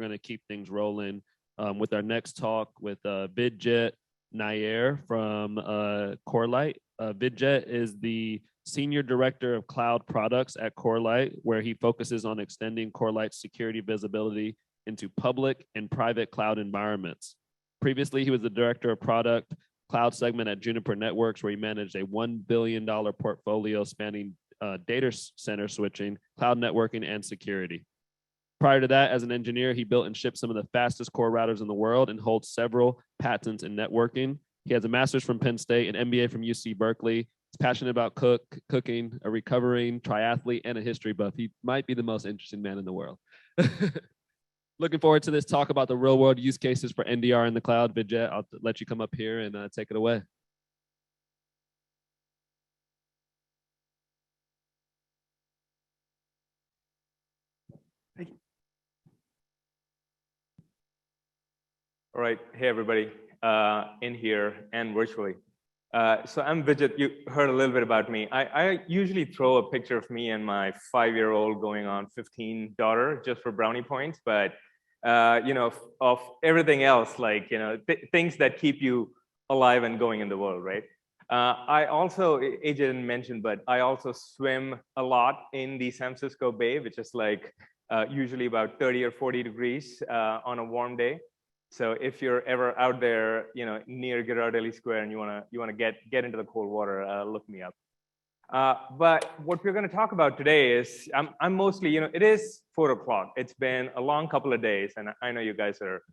going to keep things rolling with our next talk with Vijit Nair from Corelight. Vijit is the Senior Director of Cloud Products at Corelight, where he focuses on extending Corelight's security visibility into public and private cloud environments. Previously, he was the Director of Product Cloud segment at Juniper Networks, where he managed a $1 billion portfolio spanning data center switching, cloud networking, and security. Prior to that, as an engineer, he built and shipped some of the fastest core routers in the world and holds several patents in networking. He has a master's from Penn State, an MBA from UC Berkeley. He's passionate about cooking, a recovering triathlete, and a history buff. He might be the most interesting man in the world. Looking forward to this talk about the real world use cases for NDR in the cloud. Vijit, I'll let you come up here and take it away. Thank you. All right, hey everybody, in here and virtually. So I'm Vijit. You heard a little bit about me. I usually throw a picture of me and my 5-year-old going on 15 daughter just for brownie points, but you know, of everything else, like, you know, things that keep you alive and going in the world, right? I also, AJ didn't mention, but I also swim a lot in the San Francisco Bay, which is like usually about 30 or 40 degrees on a warm day. So if you're ever out there, you know, near Ghirardelli Square and you wanna get into the cold water, look me up. But what we're going to talk about today is I'm mostly, you know, it is 4 o'clock. It's been a long couple of days, and I know you guys are,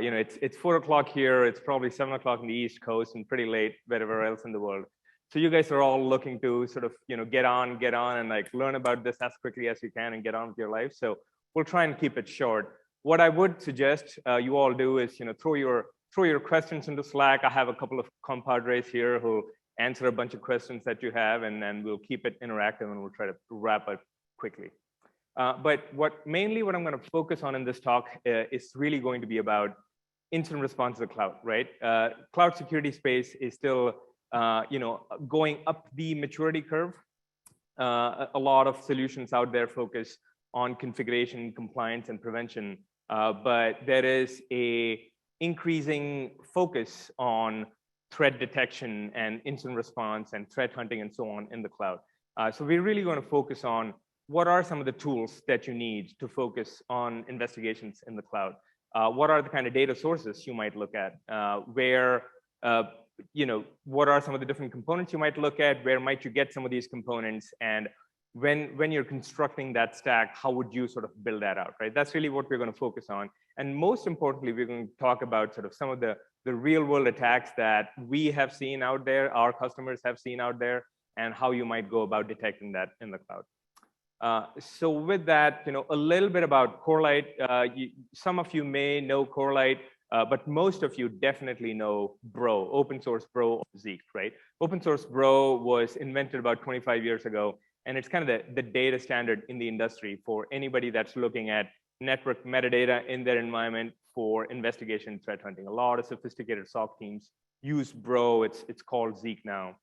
you know, it's 4 o'clock here. It's probably 7 o'clock in the East Coast and pretty late wherever else in the world. So you guys are all looking to sort of, you know, get on and like learn about this as quickly as you can and get on with your life. So we'll try and keep it short. What I would suggest you all do is, you know, throw your questions into Slack. I have a couple of compadres here who answer a bunch of questions that you have, and then we'll keep it interactive and we'll try to wrap up quickly. But mainly what I'm going to focus on in this talk is really going to be about incident response to the cloud, right? Cloud security space is still, you know, going up the maturity curve. A lot of solutions out there focus on configuration, compliance, and prevention, but there is a increasing focus on threat detection and incident response and threat hunting and so on in the cloud. So we're really going to focus on what are some of the tools that you need to focus on investigations in the cloud. What are the kind of data sources you might look at? Where, you know, what are some of the different components you might look at? Where might you get some of these components? And when you're constructing that stack, how would you sort of build that out, right? That's really what we're going to focus on. And most importantly, we're going to talk about sort of some of the real world attacks that we have seen out there, our customers have seen out there, and how you might go about detecting that in the cloud. So with that, you know, a little bit about Corelight. Some of you may know Corelight, but most of you definitely know Bro, open source Bro, Zeek, right? Open source Bro was invented about 25 years ago, and it's kind of the data standard in the industry for anybody that's looking at network metadata in their environment for investigation threat hunting. A lot of sophisticated SOC teams use Bro. It's called Zeek now.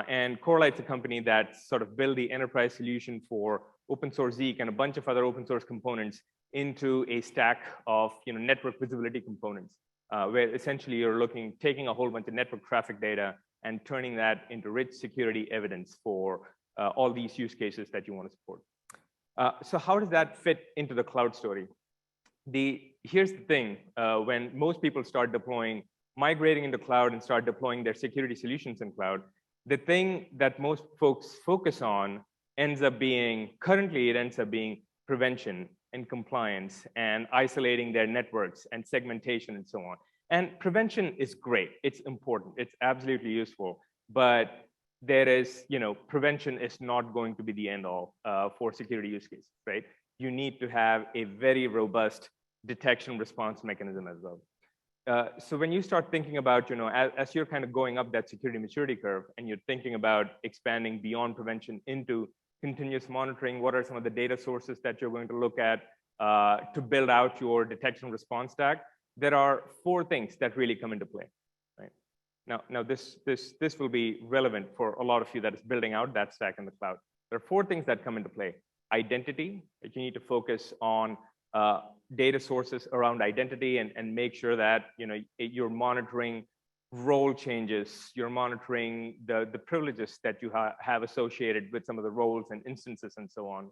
And Corelight's a company that sort of built the enterprise solution for open source Zeek and a bunch of other open source components into a stack of, you know, network visibility components, where essentially you're taking a whole bunch of network traffic data and turning that into rich security evidence for all these use cases that you want to support. So how does that fit into the cloud story? Here's the thing, when most people start migrating into cloud and start deploying their security solutions in cloud, the thing that most folks focus on currently it ends up being prevention and compliance and isolating their networks and segmentation and so on. And prevention is great, it's important, it's absolutely useful, but there is, you know, prevention is not going to be the end all for security use cases, right? You need to have a very robust detection response mechanism as well. So when you start thinking about, you know, as you're kind of going up that security maturity curve and you're thinking about expanding beyond prevention into continuous monitoring, what are some of the data sources that you're going to look at to build out your detection response stack? There are 4 things that really come into play. Now this will be relevant for a lot of you that is building out that stack in the cloud. There are 4 things that come into play. Identity, that you need to focus on data sources around identity and make sure that you're monitoring role changes, you're monitoring the privileges that you have associated with some of the roles and instances and so on.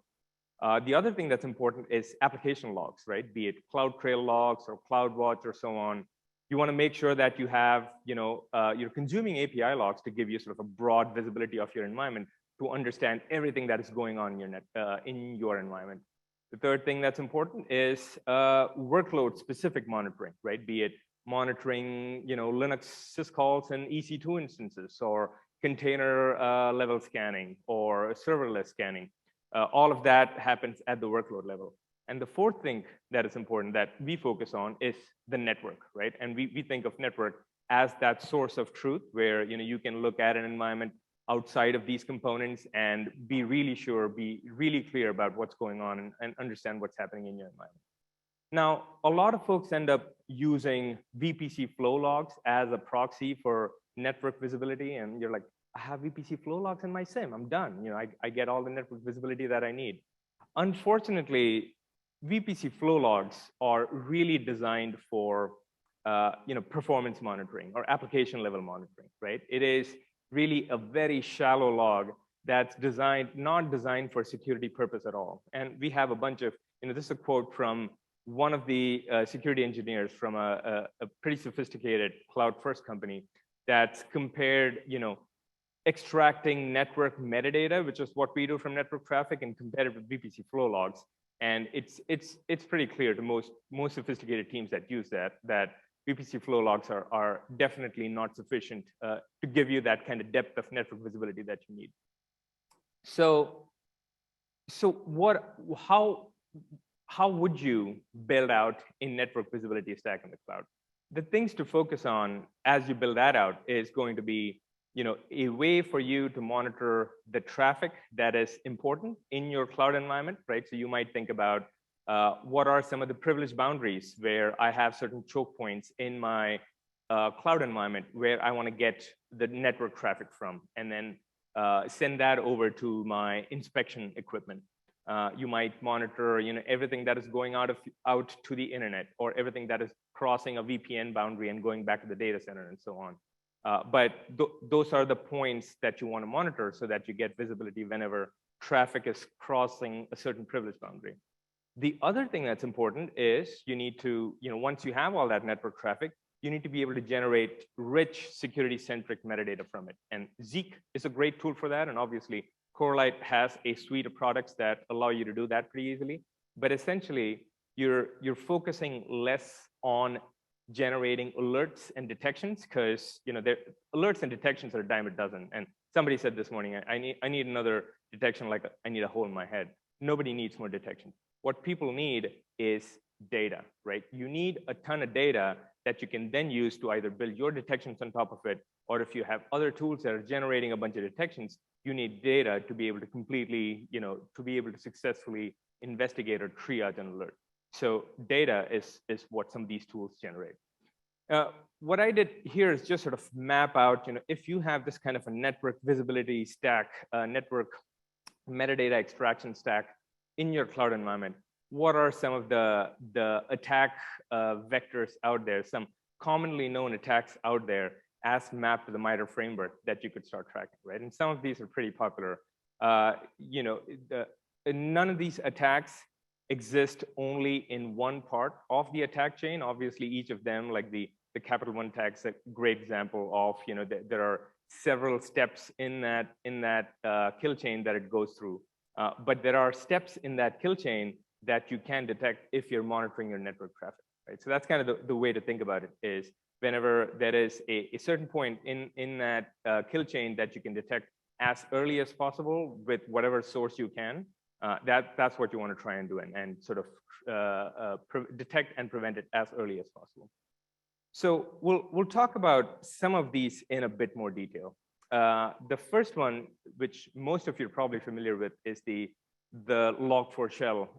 The other thing that's important is application logs, right? Be it CloudTrail logs or CloudWatch or so on. You want to make sure that you have, you're consuming API logs to give you sort of a broad visibility of your environment to understand everything that is going on in your environment. The third thing that's important is workload-specific monitoring, right? Be it monitoring, Linux syscalls and EC2 instances, or container level scanning, or serverless scanning. All of that happens at the workload level. And the fourth thing that is important that we focus on is the network, right? And we think of network as that source of truth where you can look at an environment outside of these components and be really sure, be really clear about what's going on and understand what's happening in your environment. Now, a lot of folks end up using VPC flow logs as a proxy for network visibility, and you're like, I have VPC flow logs in my SIEM, I'm done. I get all the network visibility that I need. Unfortunately, VPC flow logs are really designed for performance monitoring or application level monitoring, right? It is really a very shallow log that's not designed for security purpose at all. And we have a bunch of, this is a quote from one of the security engineers from a pretty sophisticated cloud-first company that's compared, extracting network metadata, which is what we do from network traffic, and compared it with VPC flow logs. And it's pretty clear to most sophisticated teams that use that VPC flow logs are definitely not sufficient to give you that kind of depth of network visibility that you need. So how would you build out a network visibility stack in the cloud? The things to focus on as you build that out is going to be a way for you to monitor the traffic that is important in your cloud environment, right? So you might think about what are some of the privilege boundaries where I have certain choke points in my cloud environment where I want to get the network traffic from, and then send that over to my inspection equipment. You might monitor everything that is going out to the internet, or everything that is crossing a VPN boundary and going back to the data center and so on. But those are the points that you want to monitor so that you get visibility whenever traffic is crossing a certain privilege boundary. The other thing that's important is you need to, once you have all that network traffic, you need to be able to generate rich security-centric metadata from it. And Zeek is a great tool for that. And obviously, Corelight has a suite of products that allow you to do that pretty easily. But essentially, you're focusing less on generating alerts and detections, because alerts and detections are a dime a dozen. And somebody said this morning, I need another detection like I need a hole in my head. Nobody needs more detection. What people need is data, right? You need a ton of data that you can then use to either build your detections on top of it, or if you have other tools that are generating a bunch of detections, you need data to be able to completely, to be able to successfully investigate or triage an alert. So data is what some of these tools generate. What I did here is just sort of map out, if you have this kind of a network visibility stack, network metadata extraction stack in your cloud environment, what are some of the attack vectors out there, some commonly known attacks out there as mapped to the MITRE framework that you could start tracking, right? And some of these are pretty popular. None of these attacks exist only in one part of the attack chain. Obviously, each of them, like the Capital One attack, is a great example of, there are several steps in that kill chain that it goes through. But there are steps in that kill chain that you can detect if you're monitoring your network traffic, right? So that's kind of the way to think about it, is whenever there is a certain point in that kill chain that you can detect as early as possible with whatever source you can, that's what you want to try and do, and sort of detect and prevent it as early as possible. So we'll talk about some of these in a bit more detail. The first one, which most of you are probably familiar with, is the Log4Shell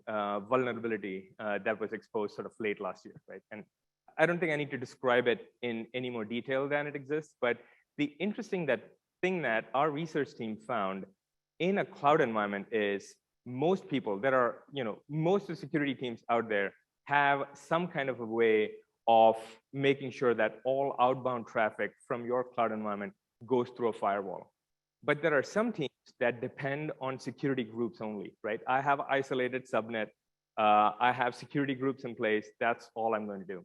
vulnerability that was exposed sort of late last year, right? And I don't think I need to describe it in any more detail than it exists, but the interesting thing that our research team found in a cloud environment is most people, most of the security teams out there have some kind of a way of making sure that all outbound traffic from your cloud environment goes through a firewall. But there are some teams that depend on security groups only, right? I have isolated subnet. I have security groups in place. That's all I'm going to do.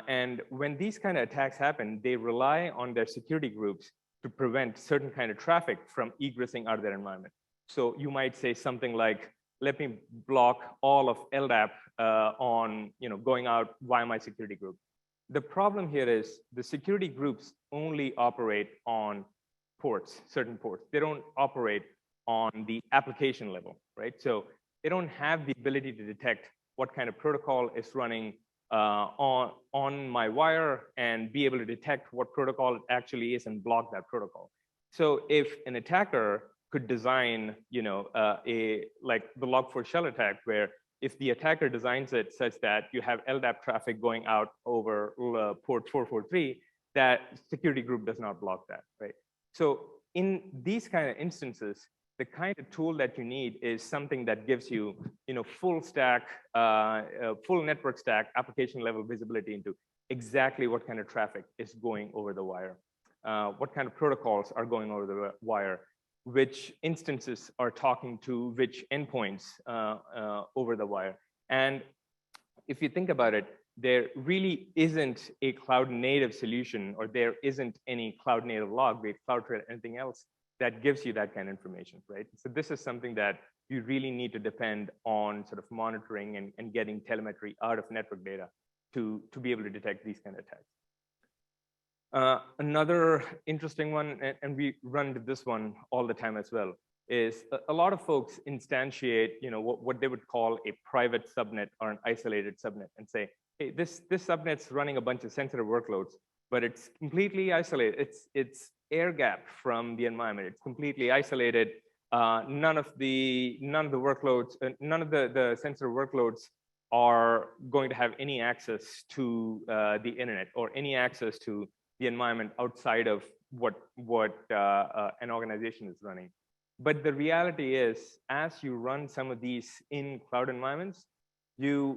And when these kind of attacks happen, they rely on their security groups to prevent certain kind of traffic from egressing out of their environment. So you might say something like, let me block all of LDAP on going out via my security group. The problem here is the security groups only operate on ports, certain ports. They don't operate on the application level, right? So they don't have the ability to detect what kind of protocol is running on my wire and be able to detect what protocol it actually is and block that protocol. So if an attacker could design, like the Log4Shell attack, where if the attacker designs it such that you have LDAP traffic going out over port 443, that security group does not block that, right? So in these kind of instances, the kind of tool that you need is something that gives you, full stack, full network stack, application level visibility into exactly what kind of traffic is going over the wire, what kind of protocols are going over the wire, which instances are talking to which endpoints over the wire. And if you think about it, there really isn't a cloud native solution, or there isn't any cloud native log, be it CloudTrail, anything else, that gives you that kind of information, right? So this is something that you really need to depend on sort of monitoring and getting telemetry out of network data to be able to detect these kind of attacks. Another interesting one, and we run into this one all the time as well, is a lot of folks instantiate, what they would call a private subnet or an isolated subnet, and say, hey, this subnet's running a bunch of sensitive workloads, but it's completely isolated. It's air gapped from the environment. It's completely isolated. None of the workloads, none of the sensitive workloads are going to have any access to the internet or any access to the environment outside of what an organization is running. But the reality is, as you run some of these in cloud environments, there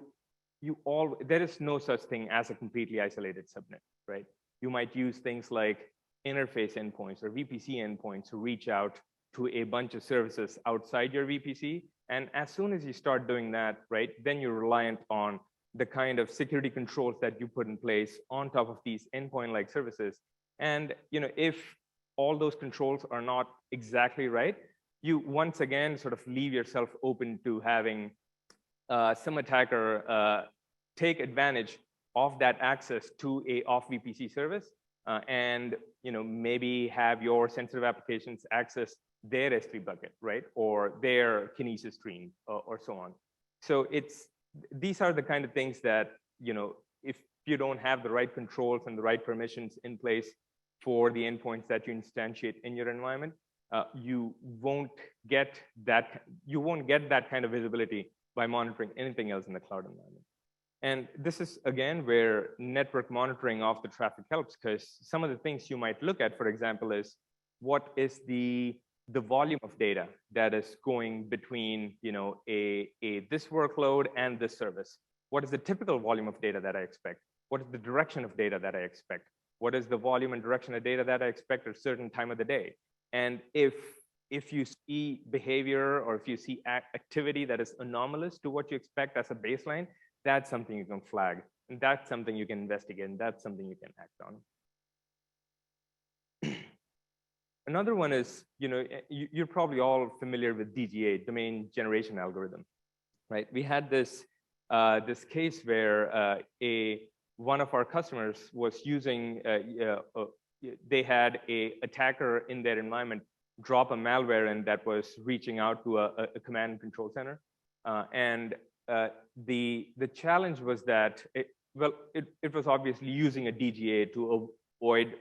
is no such thing as a completely isolated subnet, right? You might use things like interface endpoints or VPC endpoints to reach out to a bunch of services outside your VPC. And as soon as you start doing that, right, then you're reliant on the kind of security controls that you put in place on top of these endpoint-like services. And if all those controls are not exactly right, you once again sort of leave yourself open to having some attacker take advantage of that access to a off VPC service, and maybe have your sensitive applications access their S3 bucket, right, or their Kinesis stream, or so on. So these are the kind of things that if you don't have the right controls and the right permissions in place for the endpoints that you instantiate in your environment, you won't get that kind of visibility by monitoring anything else in the cloud environment. And this is, again, where network monitoring of the traffic helps, because some of the things you might look at, for example, is what is the volume of data that is going between this workload and this service. What is the typical volume of data that I expect? What is the direction of data that I expect? What is the volume and direction of data that I expect at a certain time of the day? And if you see behavior, or if you see activity that is anomalous to what you expect as a baseline, that's something you can flag, and that's something you can investigate, and that's something you can act on. Another one is, you're probably all familiar with DGA, domain generation algorithm, right? We had this case where one of our customers was using, they had a attacker in their environment drop a malware, and that was reaching out to a command and control center. The challenge was that it was obviously using a DGA to avoid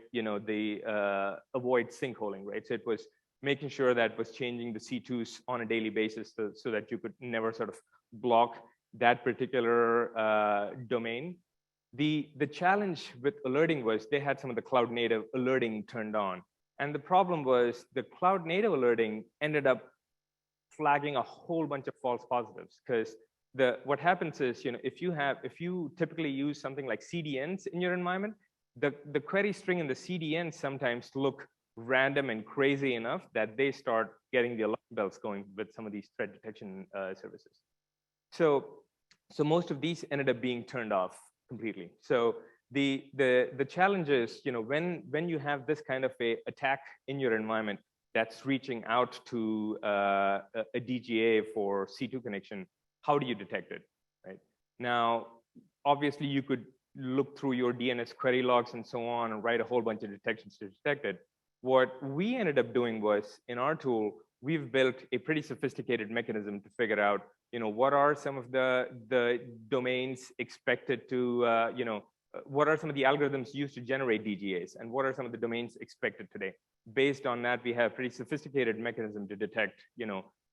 avoid sinkholing, right? So it was making sure that it was changing the C2s on a daily basis so that you could never sort of block that particular domain. The challenge with alerting was they had some of the cloud native alerting turned on. And the problem was the cloud native alerting ended up flagging a whole bunch of false positives, because what happens is, if you typically use something like CDNs in your environment, the query string in the CDN sometimes look random and crazy enough that they start getting the alarm bells going with some of these threat detection services. So most of these ended up being turned off completely. So the challenge is, when you have this kind of a attack in your environment that's reaching out to a DGA for C2 connection, how do you detect it, right? Now, obviously, you could look through your DNS query logs and so on and write a whole bunch of detections to detect it. What we ended up doing was, in our tool, we've built a pretty sophisticated mechanism to figure out, what are some of the domains expected to, what are some of the algorithms used to generate DGAs, and what are some of the domains expected today? Based on that, we have a pretty sophisticated mechanism to detect,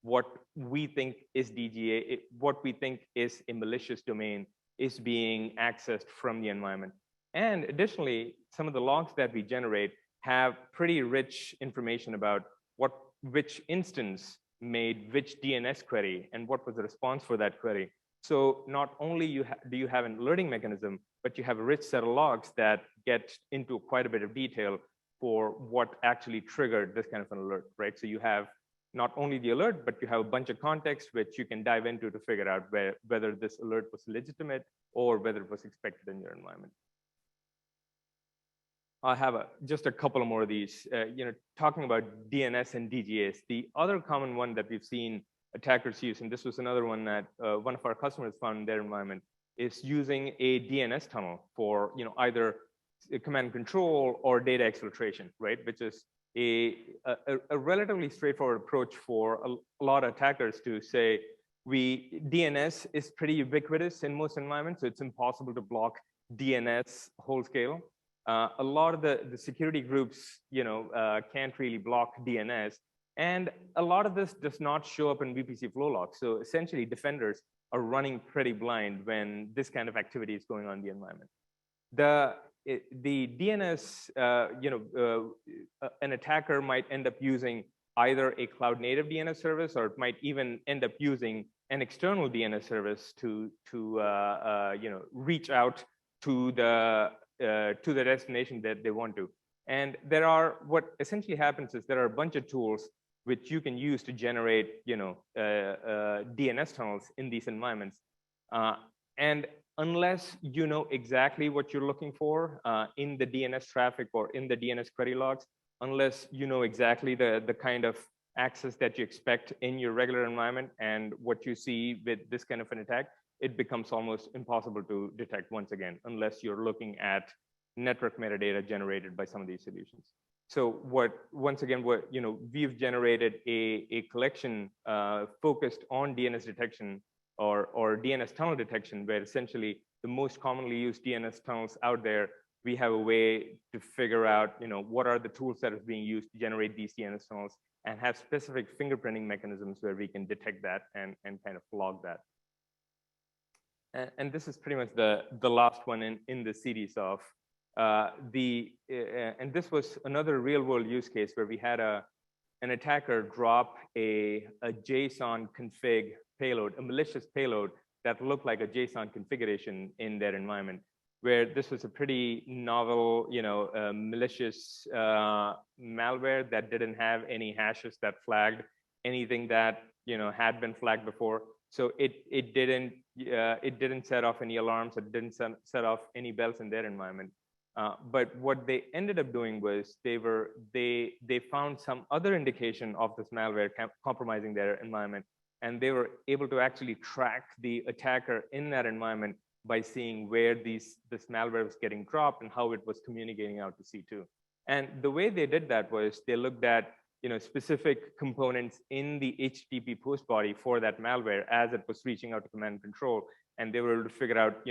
what we think is DGA, what we think is a malicious domain is being accessed from the environment. And additionally, some of the logs that we generate have pretty rich information about which instance made which DNS query and what was the response for that query. So not only do you have an alerting mechanism, but you have a rich set of logs that get into quite a bit of detail for what actually triggered this kind of an alert, right? So you have not only the alert, but you have a bunch of context which you can dive into to figure out whether this alert was legitimate or whether it was expected in your environment. I have just a couple more of these. Talking about DNS and DGAs, the other common one that we've seen attackers use, and this was another one that one of our customers found in their environment, is using a DNS tunnel for either command and control or data exfiltration, right? Which is a relatively straightforward approach for a lot of attackers to say, DNS is pretty ubiquitous in most environments, so it's impossible to block DNS whole scale. A lot of the security groups, can't really block DNS, and a lot of this does not show up in VPC flow logs. So essentially, defenders are running pretty blind when this kind of activity is going on in the environment. The DNS, an attacker might end up using either a cloud-native DNS service, or it might even end up using an external DNS service to reach out to the destination that they want to. And what essentially happens is there are a bunch of tools which you can use to generate, DNS tunnels in these environments. And unless you know exactly what you're looking for in the DNS traffic or in the DNS query logs, unless you know exactly the kind of access that you expect in your regular environment and what you see with this kind of an attack, it becomes almost impossible to detect once again, unless you're looking at network metadata generated by some of these solutions. So we've generated a collection focused on DNS detection or DNS tunnel detection, where essentially the most commonly used DNS tunnels out there, we have a way to figure out, what are the tools that are being used to generate these DNS tunnels, and have specific fingerprinting mechanisms where we can detect that and kind of log that. And this is pretty much the last one in the series of and this was another real world use case where we had an attacker drop a JSON config payload, a malicious payload that looked like a JSON configuration in their environment, where this was a pretty novel, malicious malware that didn't have any hashes that flagged anything that had been flagged before. So it didn't set off any alarms. It didn't set off any bells in their environment. But what they ended up doing was they found some other indication of this malware compromising their environment, and they were able to actually track the attacker in that environment by seeing where this malware was getting dropped and how it was communicating out to C2. And the way they did that was they looked at specific components in the HTTP post body for that malware as it was reaching out to command and control, and they were able to figure out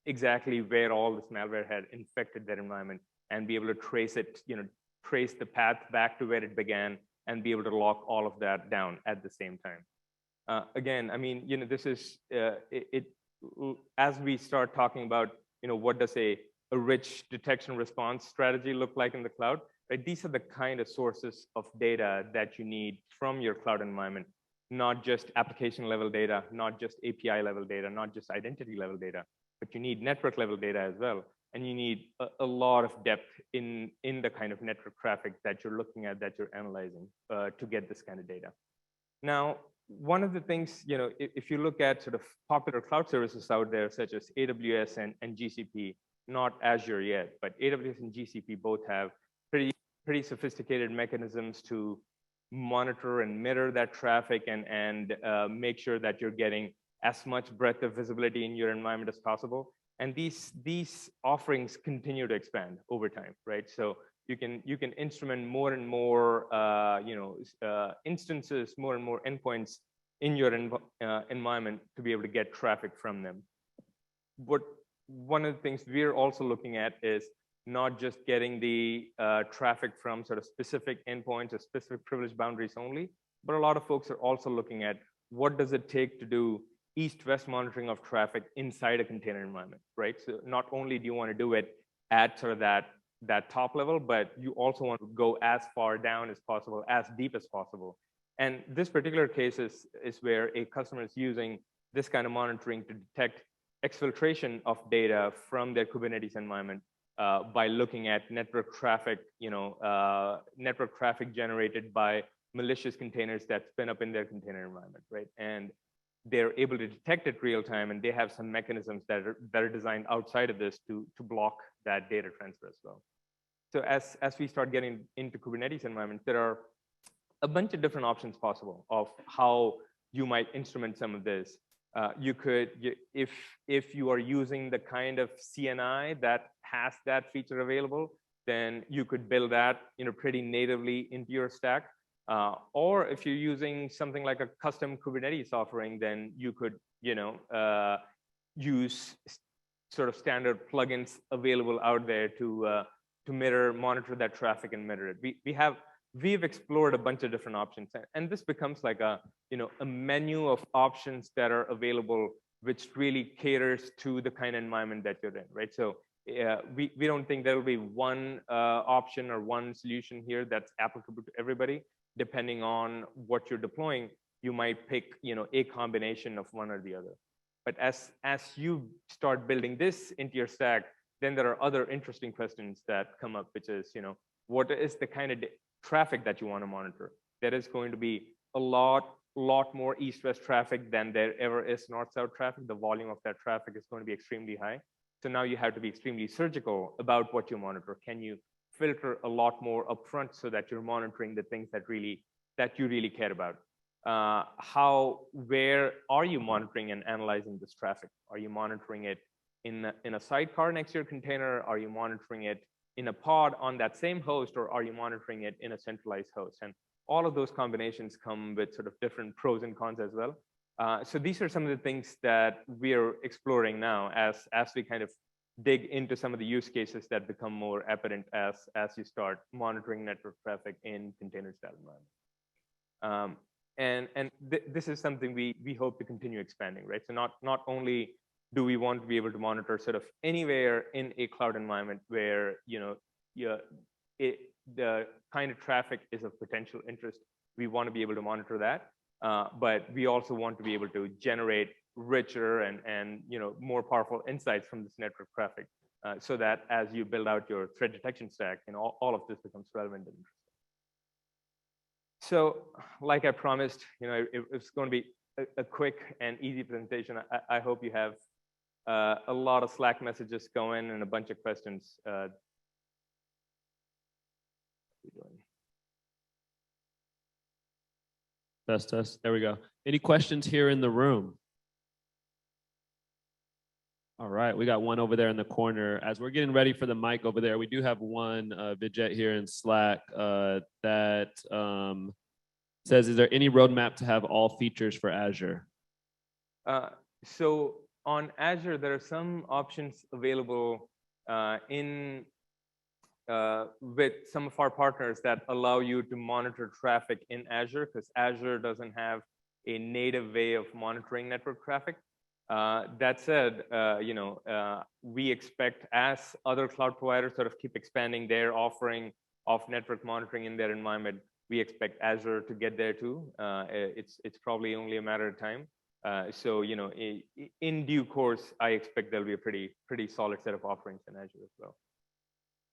exactly where all this malware had infected their environment, and be able to trace it, trace the path back to where it began, and be able to lock all of that down at the same time. Again, I mean, this is as we start talking about, what does a rich detection response strategy look like in the cloud, right? These are the kind of sources of data that you need from your cloud environment not just application level data, not just API level data, not just identity level data, but you need network level data as well. And you need a lot of depth in the kind of network traffic that you're looking at, that you're analyzing to get this kind of data. Now, one of the things, if you look at sort of popular cloud services out there, such as AWS and GCP, not Azure yet, but AWS and GCP both have pretty sophisticated mechanisms to monitor and mirror that traffic and make sure that you're getting as much breadth of visibility in your environment as possible. And these offerings continue to expand over time, right? So you can instrument more and more instances, more and more endpoints in your environment to be able to get traffic from them. One of the things we're also looking at is not just getting the traffic from sort of specific endpoints or specific privilege boundaries only, but a lot of folks are also looking at what does it take to do east-west monitoring of traffic inside a container environment, right? So not only do you want to do it at sort of that top level, but you also want to go as far down as possible, as deep as possible. And this particular case is where a customer is using this kind of monitoring to detect exfiltration of data from their Kubernetes environment by looking at network traffic, network traffic generated by malicious containers that spin up in their container environment, right? And they're able to detect it real time, and they have some mechanisms that are designed outside of this to block that data transfer as well. So as we start getting into Kubernetes environments, there are a bunch of different options possible of how you might instrument some of this. You could, if you are using the kind of CNI that has that feature available, then you could build that pretty natively into your stack. Or if you're using something like a custom Kubernetes offering, then you could use sort of standard plugins available out there to monitor that traffic and mirror it. We've explored a bunch of different options, and this becomes like a menu of options that are available, which really caters to the kind of environment that you're in, right? So we don't think there will be one option or one solution here that's applicable to everybody. Depending on what you're deploying, you might pick a combination of one or the other. But as you start building this into your stack, then there are other interesting questions that come up, which is what is the kind of traffic that you want to monitor? There is going to be a lot more east-west traffic than there ever is north-south traffic. The volume of that traffic is going to be extremely high. So now you have to be extremely surgical about what you monitor. Can you filter a lot more upfront so that you're monitoring the things that you really care about? Where are you monitoring and analyzing this traffic? Are you monitoring it in a sidecar next to your container? Are you monitoring it in a pod on that same host, or are you monitoring it in a centralized host? And all of those combinations come with sort of different pros and cons as well. So these are some of the things that we're exploring now as we kind of dig into some of the use cases that become more apparent as you start monitoring network traffic in container-style environment. This is something we hope to continue expanding, right? So not only do we want to be able to monitor sort of anywhere in a cloud environment where the kind of traffic is of potential interest, we want to be able to monitor that, but we also want to be able to generate richer and more powerful insights from this network traffic, so that as you build out your threat detection stack, all of this becomes relevant and interesting. So, like I promised, it's going to be a quick and easy presentation. I hope you have a lot of Slack messages going and a bunch of questions. Test. There we go. Any questions here in the room? All right, we got one over there in the corner. As we're getting ready for the mic over there, we do have one Vijit here in Slack that says, is there any roadmap to have all features for Azure? So on Azure, there are some options available with some of our partners that allow you to monitor traffic in Azure, because Azure doesn't have a native way of monitoring network traffic. That said, we expect as other cloud providers sort of keep expanding their offering of network monitoring in their environment, We expect Azure to get there too. It's probably only a matter of time. So in due course, I expect there'll be a pretty solid set of offerings in Azure as well.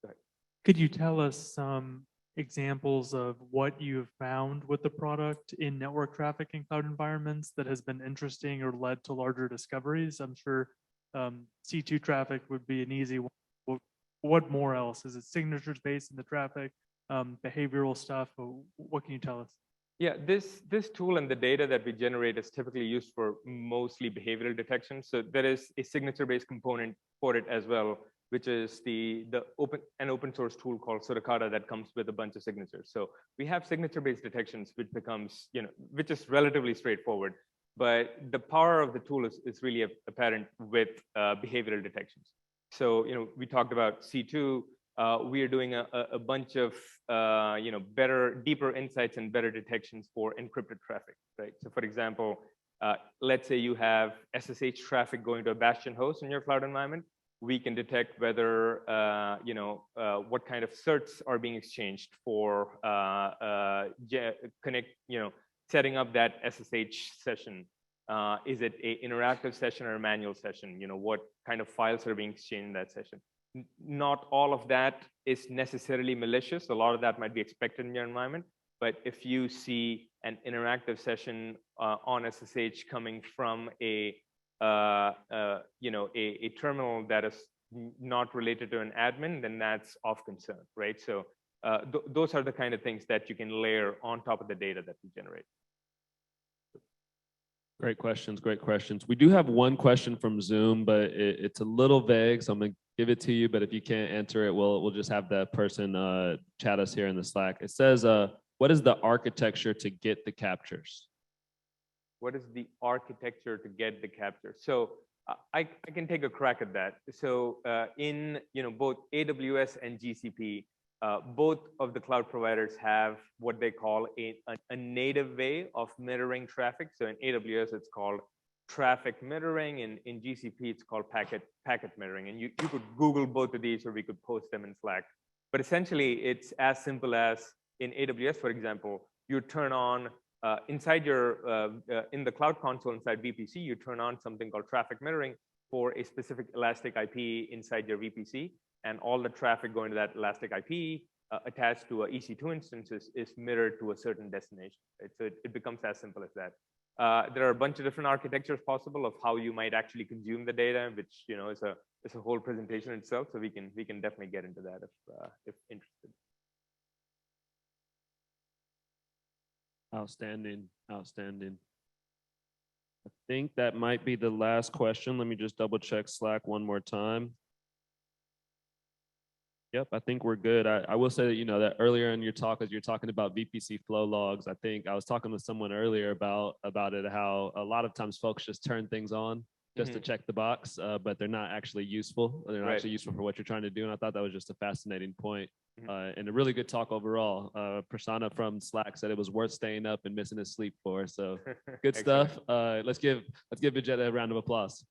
Go ahead. Could you tell us some examples of what you've found with the product in network traffic and cloud environments that has been interesting or led to larger discoveries? I'm sure C2 traffic would be an easy one. What more else? Is it signatures based in the traffic, behavioral stuff? What can you tell us? Yeah, this tool and the data that we generate is typically used for mostly behavioral detection. So there is a signature-based component for it as well, which is an open source tool called Suricata that comes with a bunch of signatures. So we have signature-based detections, which becomes, which is relatively straightforward. But the power of the tool is really apparent with behavioral detections. So we talked about C2. We are doing a bunch of deeper insights and better detections for encrypted traffic, right? So for example, let's say you have SSH traffic going to a bastion host in your cloud environment. We can detect whether what kind of certs are being exchanged for setting up that SSH session. Is it an interactive session or a manual session? What kind of files are being exchanged in that session? Not all of that is necessarily malicious. A lot of that might be expected in your environment. But if you see an interactive session on SSH coming from a terminal that is not related to an admin, then that's of concern, right? So those are the kind of things that you can layer on top of the data that we generate. Great questions, great questions. We do have one question from Zoom, but it's a little vague, so I'm gonna give it to you, but if you can't answer it, we'll just have that person chat us here in the Slack. It says, what is the architecture to get the captures? What is the architecture to get the capture? So I can take a crack at that. So in both AWS and GCP, both of the cloud providers have what they call a native way of mirroring traffic. So in AWS, it's called traffic mirroring, and in GCP, it's called packet mirroring. And you could Google both of these, or we could post them in Slack. But essentially, it's as simple as in AWS, for example, you turn on inside your in the cloud console inside VPC, you turn on something called traffic mirroring for a specific elastic IP inside your VPC, and all the traffic going to that elastic IP attached to a EC2 instance is mirrored to a certain destination. Right? So it becomes as simple as that. There are a bunch of different architectures possible of how you might actually consume the data, which is a whole presentation itself. So we can definitely get into that if interested. Outstanding, outstanding. I think that might be the last question. Let me just double check Slack one more time. Yep, I think we're good. I will say that, that earlier in your talk, as you're talking about VPC flow logs, I think I was talking to someone earlier about it, how a lot of times folks just turn things on just to check the box, but they're not actually useful. They're not actually useful for what you're trying to do. And I thought that was just a fascinating point. And a really good talk overall. Prasanna from Slack said it was worth staying up and missing his sleep for. So good stuff. Let's give Vijit a round of applause.